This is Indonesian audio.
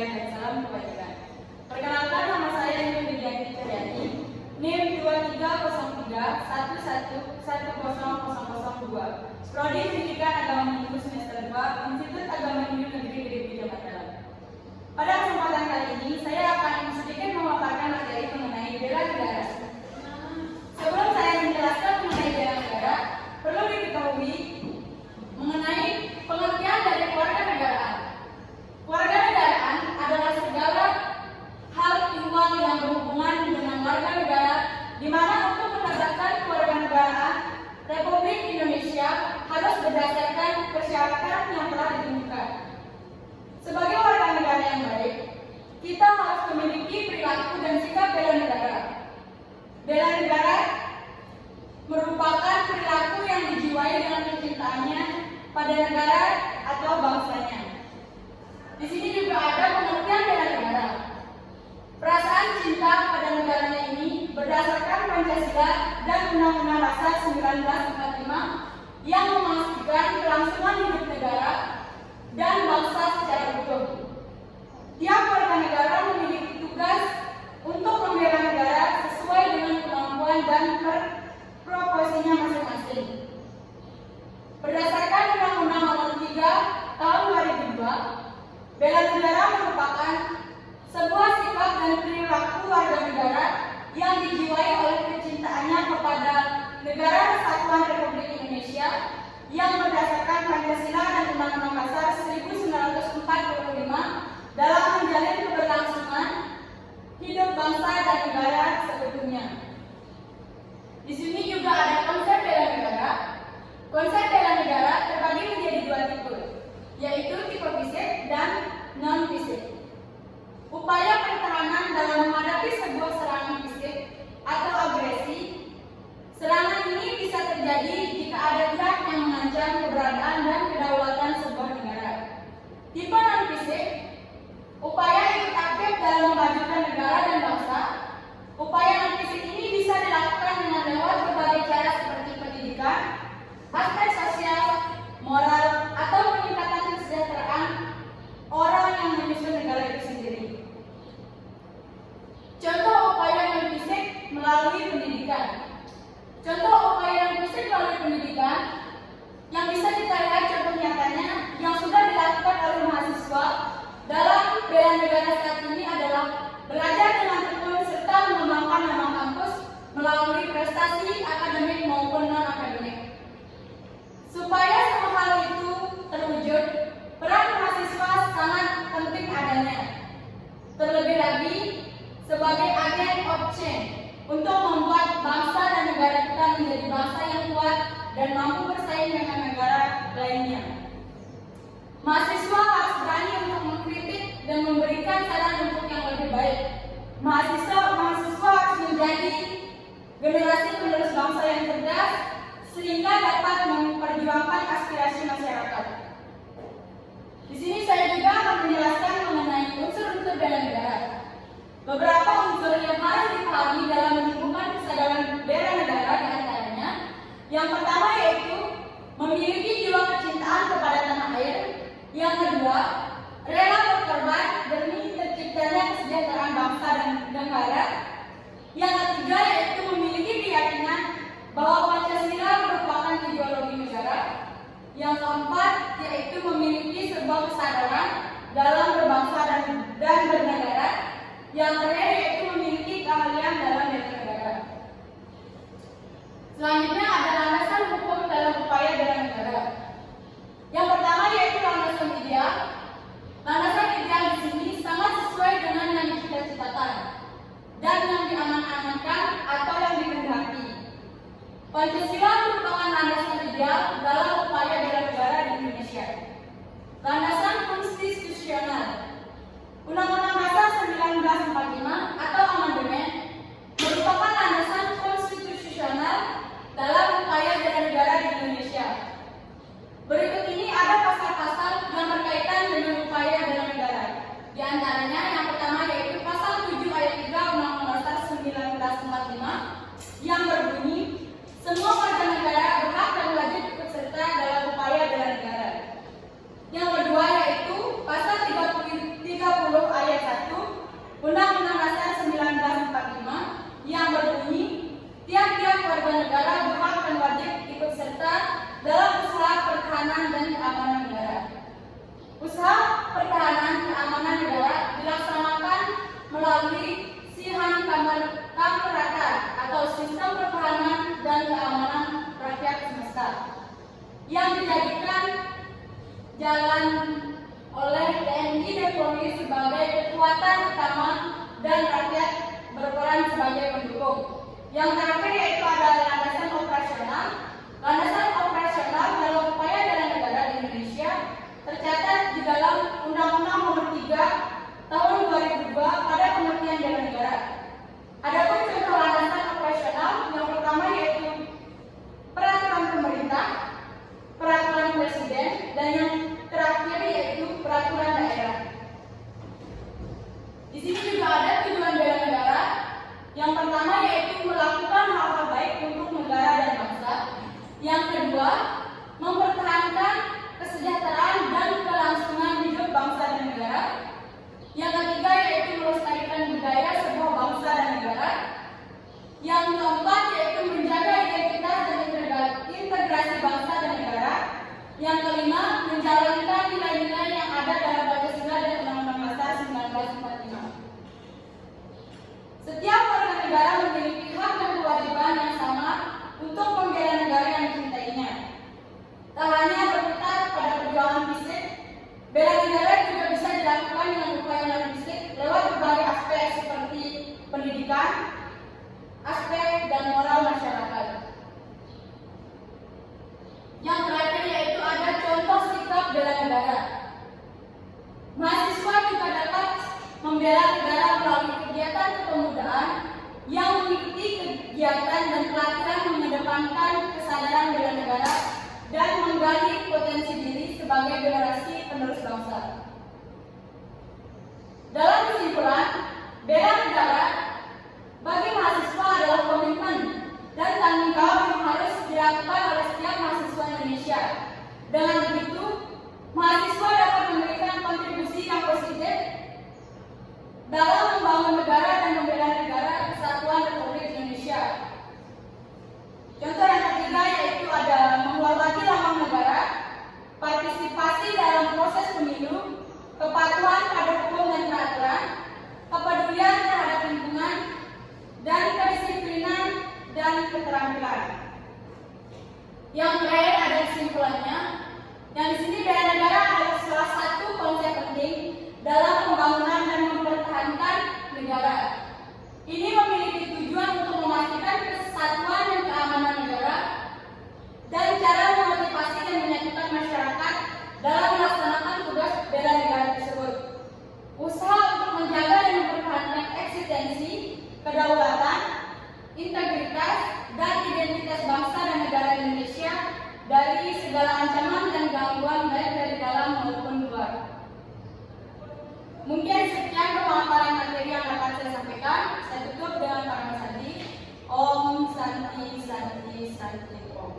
budaya dan salam kebajikan. Perkenalkan, nama saya Yuni Widianti Cahyati, NIM 230311100002, Prodi Pendidikan Agama Hindu semester 2, Institut Agama Hindu Negeri Gede Mataram. Pada kesempatan kali ini, saya akan sedikit memaparkan materi mengenai bela negara. Sebelum saya menjelaskan mengenai bela negara, perlu diketahui mengenai pengertian dari kewarganegaraan. Kewarganegaraan adalah segala hal ihwal yang berhubungan dengan warga negara, di mana untuk menegakkan kewarganegaraan Republik Indonesia harus berdasarkan persyaratan yang telah ditentukan. Sebagai warga negara yang baik, kita harus memiliki perilaku dan sikap bela negara. Bela negara merupakan perilaku yang dijiwai dengan kecintaannya pada negara atau bangsanya. Di sini juga ada pengertian bela negara. Perasaan cinta pada negaranya ini berdasarkan Pancasila dan Undang-Undang Dasar 1945 yang memastikan kelangsungan hidup negara dan bangsa secara utuh. Tiap warga negara memiliki tugas untuk membela negara sesuai dengan kemampuan dan proporsinya masing-masing. Berdasarkan Undang-Undang Nomor 3 Tahun 2002, bela negara merupakan sebuah sikap dan perilaku warga negara yang dijiwai oleh kecintaannya kepada negara Kesatuan Republik Indonesia yang berdasarkan Pancasila dan Undang-Undang Dasar 1945 dalam menjalin keberlangsungan hidup bangsa dan negara seutuhnya. Di sini juga ada konsep bela negara. Konsep bela negara terbagi menjadi dua tipe, yaitu tipe fisik dan non-fisik. Upaya pertahanan dalam menghadapi sebuah serangan fisik atau agresi. Serangan ini bisa terjadi jika ada pihak yang mengancam keberadaan dan kedaulatan sebuah negara. Tipe non-fisik, upaya ikut aktif dalam memajukan negara dan bangsa. Upaya non-fisik ini bisa dilakukan dengan lewat berbagai cara seperti pendidikan, aspek sosial, moral, atau peningkatan kesejahteraan orang yang menyusun negara itu sendiri. Contoh upaya non-fisik melalui pendidikan. Contoh upaya non-fisik melalui pendidikan yang bisa kita lihat contoh nyatanya yang sudah dilakukan oleh mahasiswa dalam bela negara saat ini adalah belajar dengan tekun serta mengembangkan nama kampus melalui prestasi akademik maupun non-akademik. Supaya semua hal itu terwujud, peran mahasiswa sangat penting adanya. Terlebih lagi, sebagai agen of change untuk membuat bangsa dan negara kita menjadi bangsa yang kuat dan mampu bersaing dengan negara lainnya. Mahasiswa harus berani untuk mengkritik dan memberikan saran untuk yang lebih baik. Mahasiswa harus menjadi generasi penerus bangsa yang cerdas sehingga dapat memperjuangkan aspirasi masyarakat. Di sini saya juga akan menjelaskan mengenai unsur-unsur bela negara. Beberapa unsur yang harus dipahami dalam menumbuhkan kesadaran bela negara diantaranya. Yang pertama yaitu memiliki jiwa kecintaan kepada tanah air. Yang kedua, rela berkorban demi terciptanya kesejahteraan bangsa dan negara. Yang ketiga yaitu memiliki keyakinan bahwa Pancasila merupakan ideologi negara. Yang keempat yaitu memiliki sebuah kesadaran dalam berbangsa dan bernegara. Yang terakhir yaitu memiliki keahlian dalam bela negara. Selanjutnya ada landasan hukum dalam upaya bela negara. Yang pertama yaitu landasan ideal. Landasan ideal di sini sangat sesuai dengan yang dicita-citakan dan yang diaman-amankan atau yang dikehendaki. Pancasila merupakan landasan ideal dalam upaya bela negara di Indonesia. Landasan konstitusional. Undang-Undang Dasar 1945 atau amandemen merupakan landasan konstitusional dalam upaya bela negara di Indonesia. Berikut ini ada pasal-pasal yang berkaitan dengan upaya bela negara. Di antaranya yang pertama yaitu pasal 7 ayat 3 Undang-Undang Dasar 1945 yang berbunyi, semua warga negara berhak dan wajib ikut serta dalam upaya bela negara. Yang kedua yaitu pasal 30 dalam usaha pertahanan dan keamanan negara. Usaha pertahanan keamanan negara dilaksanakan melalui SIHAN Kamerakat atau Sistem Pertahanan dan Keamanan Rakyat Semesta yang dijadikan jalan oleh TNI dan Polri sebagai kekuatan utama dan rakyat berperan sebagai pendukung. Yang terakhir yaitu ada landasan operasional. Landasan operasional dalam upaya bela negara di Indonesia tercatat di dalam Undang-Undang Nomor 3 Tahun 2002 pada pengertian bela negara. Adapun contoh landasan operasional yang pertama yaitu peraturan pemerintah, peraturan presiden, dan yang terakhir yaitu peraturan daerah. Di sini juga ada tujuan bela negara. Yang pertama yaitu melakukan hal-hal baik untuk negara dan bangsa. Yang kedua, mempertahankan kesejahteraan dan kelangsungan hidup bangsa dan negara. Yang ketiga yaitu melestarikan budaya sebuah bangsa dan negara. Yang keempat yaitu menjaga identitas dan integrasi bangsa dan negara. Yang kelima, menjalankan nilai-nilai yang ada dalam Pancasila dan Undang-Undang Dasar 1945. Setiap warga negara memiliki hak dan kewajiban yang sama untuk membela negara yang dicintainya. Tak hanya berkutat pada perjuangan fisik, bela negara juga bisa dilakukan dengan upaya non-fisik lewat berbagai aspek seperti pendidikan, aspek dan moral masyarakat. Yang terakhir yaitu ada contoh sikap bela negara. Mahasiswa juga dapat membela negara melalui kegiatan kepemudaan yang mengikuti kegiatan dan pelatihan mengedepankan kesadaran bela negara dan menggali potensi diri sebagai generasi penerus bangsa. Dalam kesimpulan, bela negara bagi mahasiswa adalah komitmen dan tanggung jawab yang harus dilakukan oleh setiap mahasiswa Indonesia. Dengan begitu, mahasiswa dapat memberikan kontribusi yang positif dalam membangun negara dan membela negara kesatuan Republik Indonesia. Contoh yang ketiga yaitu ada menghormati lambang negara, partisipasi dalam proses pemilu, kepatuhan pada hukum dan peraturan, kepedulian terhadap lingkungan, dan kedisiplinan dan keterampilan. Yang terakhir ada kesimpulannya. Yang di sini bela negara adalah salah satu konsep penting dalam pembangunan dan mempertahankan negara. Ini memiliki tujuan untuk memastikan kesatuan dan keamanan negara dan cara memotivasi dan menyatukan masyarakat dalam melaksanakan tugas bela negara tersebut. Usaha untuk menjaga dan mempertahankan eksistensi, kedaulatan, integritas, dan identitas bangsa dan negara Indonesia dari segala ancaman dan gangguan baik dari dalam maupun luar. Mungkin sekian pemaparan materi yang dapat saya sampaikan. Saya tutup dengan kalimat Santi. Om Santi Santi Santi Om.